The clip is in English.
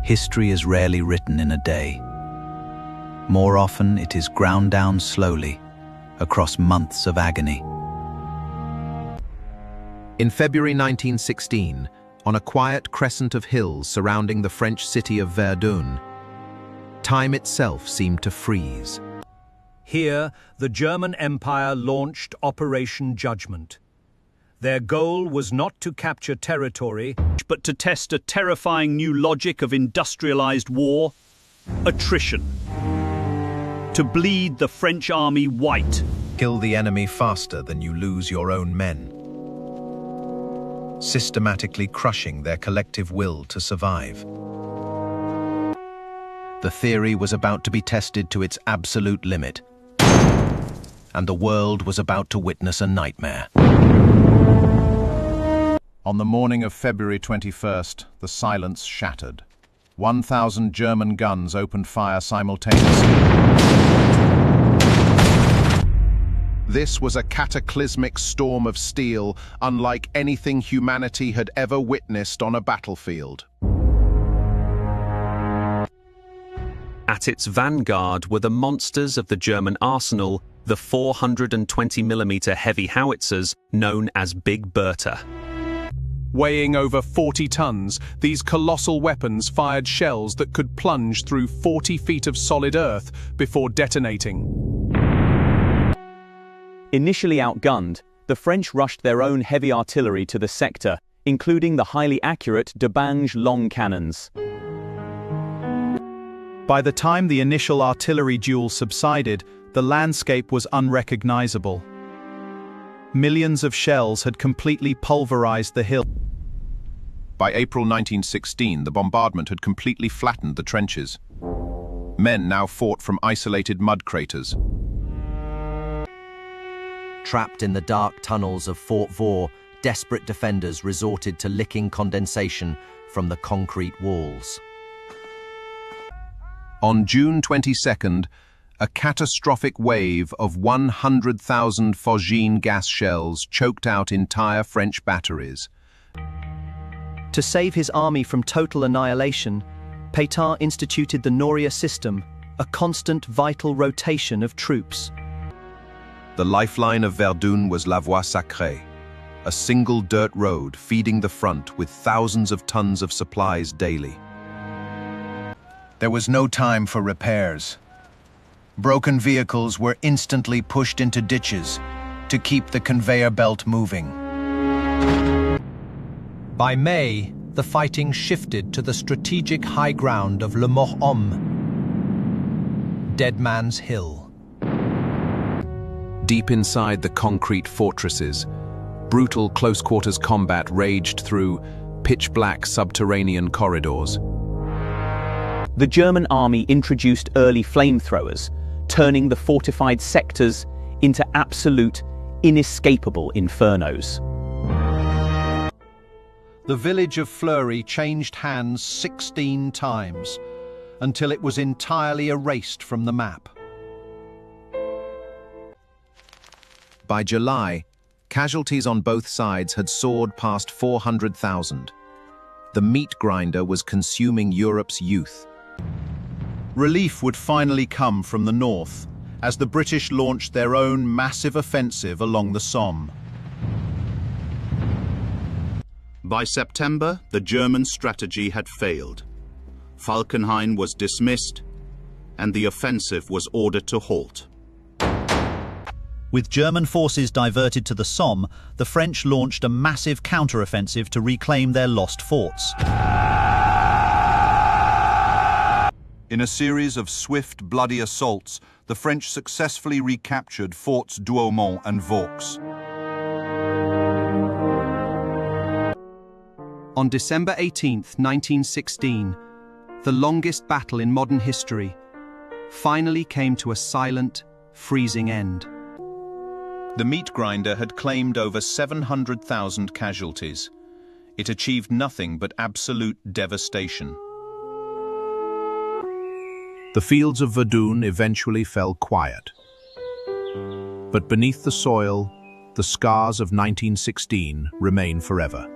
History is rarely written in a day. More often, it is ground down slowly, across months of agony. In February 1916, on a quiet crescent of hills surrounding the French city of Verdun, time itself seemed to freeze. Here, the German Empire launched Operation Judgment. Their goal was not to capture territory, but to test a terrifying new logic of industrialized war: attrition. To bleed the French army white. Kill the enemy faster than you lose your own men, systematically crushing their collective will to survive. The theory was about to be tested to its absolute limit, and the world was about to witness a nightmare. On the morning of February 21st, the silence shattered. 1,000 German guns opened fire simultaneously. This was a cataclysmic storm of steel, unlike anything humanity had ever witnessed on a battlefield. At its vanguard were the monsters of the German arsenal, the 420mm heavy howitzers known as Big Bertha. Weighing over 40 tons, these colossal weapons fired shells that could plunge through 40 feet of solid earth before detonating. Initially outgunned, the French rushed their own heavy artillery to the sector, including the highly accurate de Bange long cannons. By the time the initial artillery duel subsided, the landscape was unrecognizable. Millions of shells had completely pulverized the hill. By April 1916, the bombardment had completely flattened the trenches. Men now fought from isolated mud craters. Trapped in the dark tunnels of Fort Douaumont, desperate defenders resorted to licking condensation from the concrete walls. On June 22nd, a catastrophic wave of 100,000 Phosgene gas shells choked out entire French batteries. To save his army from total annihilation, Pétain instituted the Noria system, a constant vital rotation of troops. The lifeline of Verdun was la Voie Sacrée, a single dirt road feeding the front with thousands of tons of supplies daily. There was no time for repairs. Broken vehicles were instantly pushed into ditches to keep the conveyor belt moving. By May, the fighting shifted to the strategic high ground of Le Mort Homme, Dead Man's Hill. Deep inside the concrete fortresses, brutal close-quarters combat raged through pitch-black subterranean corridors. The German army introduced early flamethrowers, turning the fortified sectors into absolute, inescapable infernos. The village of Fleury changed hands 16 times, until it was entirely erased from the map. By July, casualties on both sides had soared past 400,000. The meat grinder was consuming Europe's youth. Relief would finally come from the north, as the British launched their own massive offensive along the Somme. By September, the German strategy had failed. Falkenhayn was dismissed, and the offensive was ordered to halt. With German forces diverted to the Somme, the French launched a massive counter-offensive to reclaim their lost forts. In a series of swift, bloody assaults, the French successfully recaptured Forts Douaumont and Vaux. On December 18, 1916, the longest battle in modern history finally came to a silent, freezing end. The meat grinder had claimed over 700,000 casualties. It achieved nothing but absolute devastation. The fields of Verdun eventually fell quiet. But beneath the soil, the scars of 1916 remain forever.